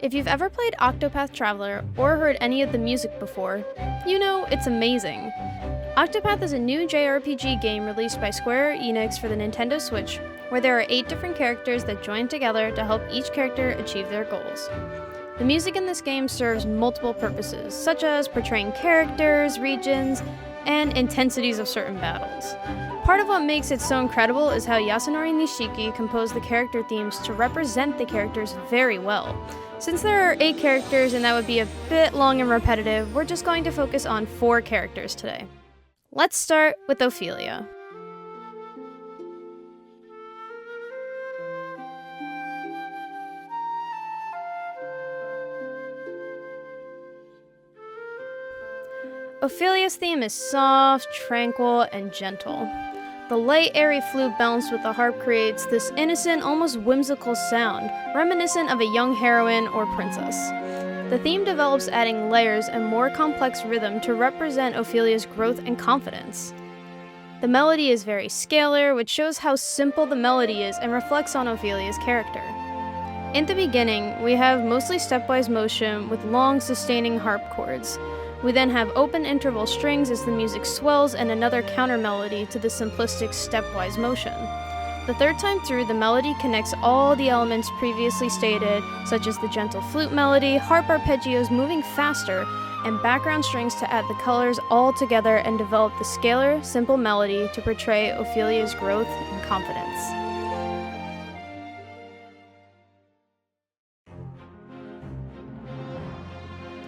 If you've ever played Octopath Traveler or heard any of the music before, you know it's amazing. Octopath is a new JRPG game released by Square Enix for the Nintendo Switch, where there are 8 different characters that join together to help each character achieve their goals. The music in this game serves multiple purposes, such as portraying characters, regions, and intensities of certain battles. Part of what makes it so incredible is how Yasunori Nishiki composed the character themes to represent the characters very well. Since there are 8 characters and that would be a bit long and repetitive, we're just going to focus on 4 characters today. Let's start with Ophelia. Ophelia's theme is soft, tranquil, and gentle. The light, airy flute balanced with the harp creates this innocent, almost whimsical sound, reminiscent of a young heroine or princess. The theme develops, adding layers and more complex rhythm to represent Ophelia's growth and confidence. The melody is very scalar, which shows how simple the melody is and reflects on Ophelia's character. In the beginning, we have mostly stepwise motion with long, sustaining harp chords. We then have open interval strings as the music swells and another counter melody to the simplistic stepwise motion. The third time through, the melody connects all the elements previously stated, such as the gentle flute melody, harp arpeggios moving faster, and background strings to add the colors all together and develop the scalar, simple melody to portray Ophelia's growth and confidence.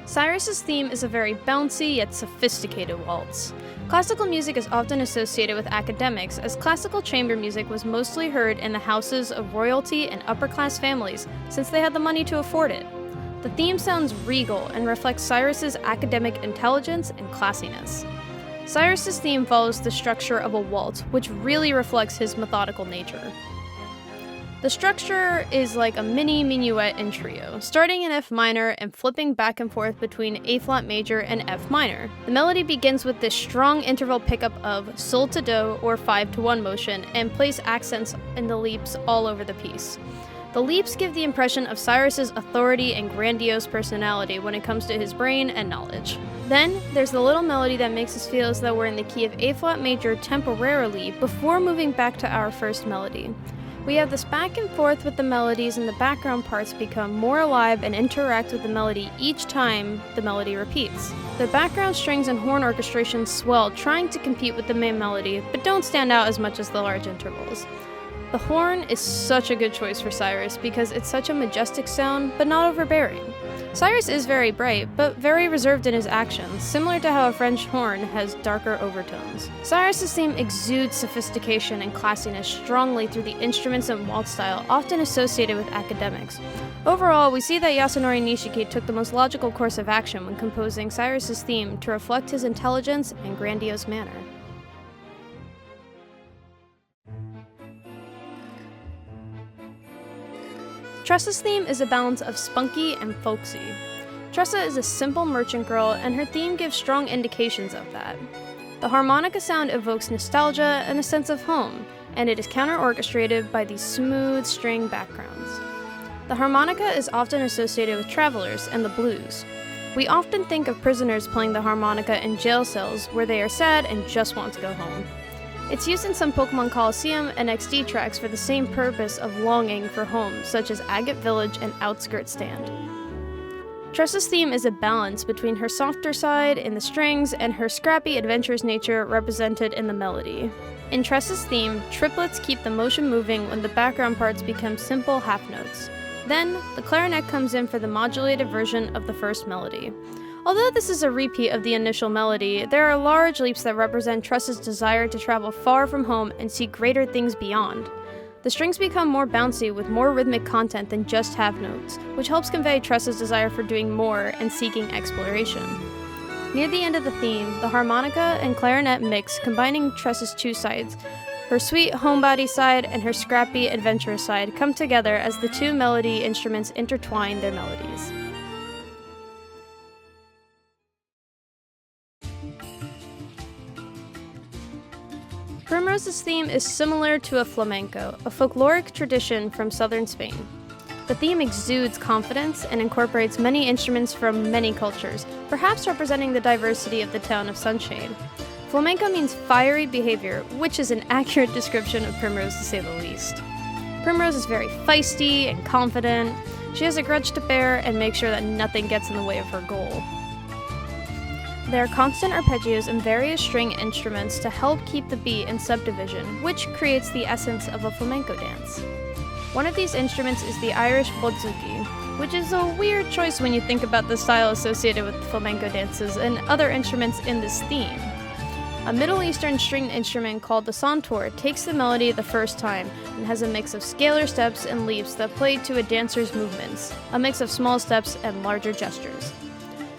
Cyrus's theme is a very bouncy yet sophisticated waltz. Classical music is often associated with academics, as classical chamber music was mostly heard in the houses of royalty and upper-class families, since they had the money to afford it. The theme sounds regal and reflects Cyrus's academic intelligence and classiness. Cyrus's theme follows the structure of a waltz, which really reflects his methodical nature. The structure is like a mini minuet in trio, starting in F minor and flipping back and forth between A flat major and F minor. The melody begins with this strong interval pickup of sol to do or 5-to-1 motion and plays accents in the leaps all over the piece. The leaps give the impression of Cyrus's authority and grandiose personality when it comes to his brain and knowledge. Then, there's the little melody that makes us feel as though we're in the key of A flat major temporarily before moving back to our first melody. We have this back and forth with the melodies, and the background parts become more alive and interact with the melody each time the melody repeats. The background strings and horn orchestration swell, trying to compete with the main melody, but don't stand out as much as the large intervals. The horn is such a good choice for Cyrus because it's such a majestic sound, but not overbearing. Cyrus is very bright, but very reserved in his actions, similar to how a French horn has darker overtones. Cyrus's theme exudes sophistication and classiness strongly through the instruments and waltz style, often associated with academics. Overall, we see that Yasunori Nishiki took the most logical course of action when composing Cyrus's theme to reflect his intelligence and grandiose manner. Tressa's theme is a balance of spunky and folksy. Tressa is a simple merchant girl, and her theme gives strong indications of that. The harmonica sound evokes nostalgia and a sense of home, and it is counter-orchestrated by these smooth string backgrounds. The harmonica is often associated with travelers and the blues. We often think of prisoners playing the harmonica in jail cells where they are sad and just want to go home. It's used in some Pokemon Coliseum and XD tracks for the same purpose of longing for home, such as Agate Village and Outskirt Stand. Tressa's theme is a balance between her softer side in the strings and her scrappy, adventurous nature represented in the melody. In Tressa's theme, triplets keep the motion moving when the background parts become simple half notes. Then, the clarinet comes in for the modulated version of the first melody. Although this is a repeat of the initial melody, there are large leaps that represent Tressa's desire to travel far from home and see greater things beyond. The strings become more bouncy with more rhythmic content than just half notes, which helps convey Tressa's desire for doing more and seeking exploration. Near the end of the theme, the harmonica and clarinet mix, combining Tressa's 2 sides. Her sweet homebody side and her scrappy adventurous side come together as the 2 melody instruments intertwine their melodies. Primroses' theme is similar to a flamenco, a folkloric tradition from southern Spain. The theme exudes confidence and incorporates many instruments from many cultures, perhaps representing the diversity of the town of Sunshade. Flamenco means fiery behavior, which is an accurate description of Primrose to say the least. Primrose is very feisty and confident. She has a grudge to bear and makes sure that nothing gets in the way of her goal. There are constant arpeggios and various string instruments to help keep the beat in subdivision, which creates the essence of a flamenco dance. One of these instruments is the Irish bouzouki, which is a weird choice when you think about the style associated with flamenco dances and other instruments in this theme. A Middle Eastern stringed instrument called the santur takes the melody the first time and has a mix of scalar steps and leaps that play to a dancer's movements, a mix of small steps and larger gestures.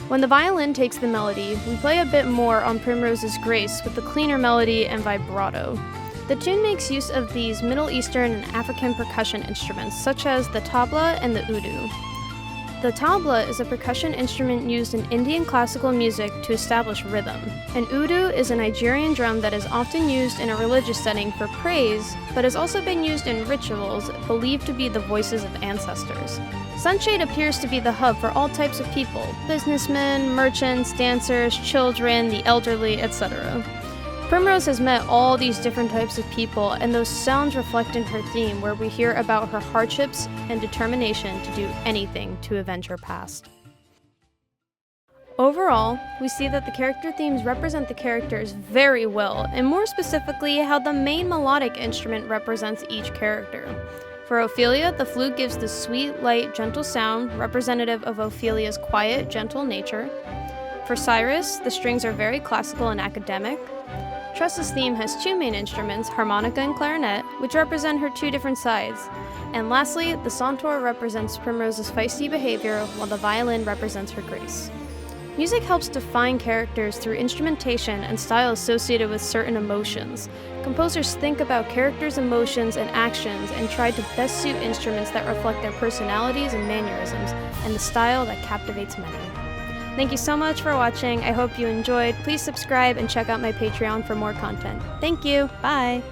When the violin takes the melody, we play a bit more on Primrose's grace with the cleaner melody and vibrato. The tune makes use of these Middle Eastern and African percussion instruments such as the tabla and the udu. The tabla is a percussion instrument used in Indian classical music to establish rhythm, and udu is a Nigerian drum that is often used in a religious setting for praise, but has also been used in rituals believed to be the voices of ancestors. Sunshade appears to be the hub for all types of people: businessmen, merchants, dancers, children, the elderly, etc. Primrose has met all these different types of people, and those sounds reflect in her theme, where we hear about her hardships and determination to do anything to avenge her past. Overall, we see that the character themes represent the characters very well, and more specifically, how the main melodic instrument represents each character. For Ophelia, the flute gives the sweet, light, gentle sound, representative of Ophelia's quiet, gentle nature. For Cyrus, the strings are very classical and academic. Tressa's theme has two main instruments, harmonica and clarinet, which represent her two different sides. And lastly, the santur represents Primrose's feisty behavior, while the violin represents her grace. Music helps define characters through instrumentation and style associated with certain emotions. Composers think about characters' emotions and actions and try to best suit instruments that reflect their personalities and mannerisms, and the style that captivates many. Thank you so much for watching. I hope you enjoyed. Please subscribe and check out my Patreon for more content. Thank you. Bye.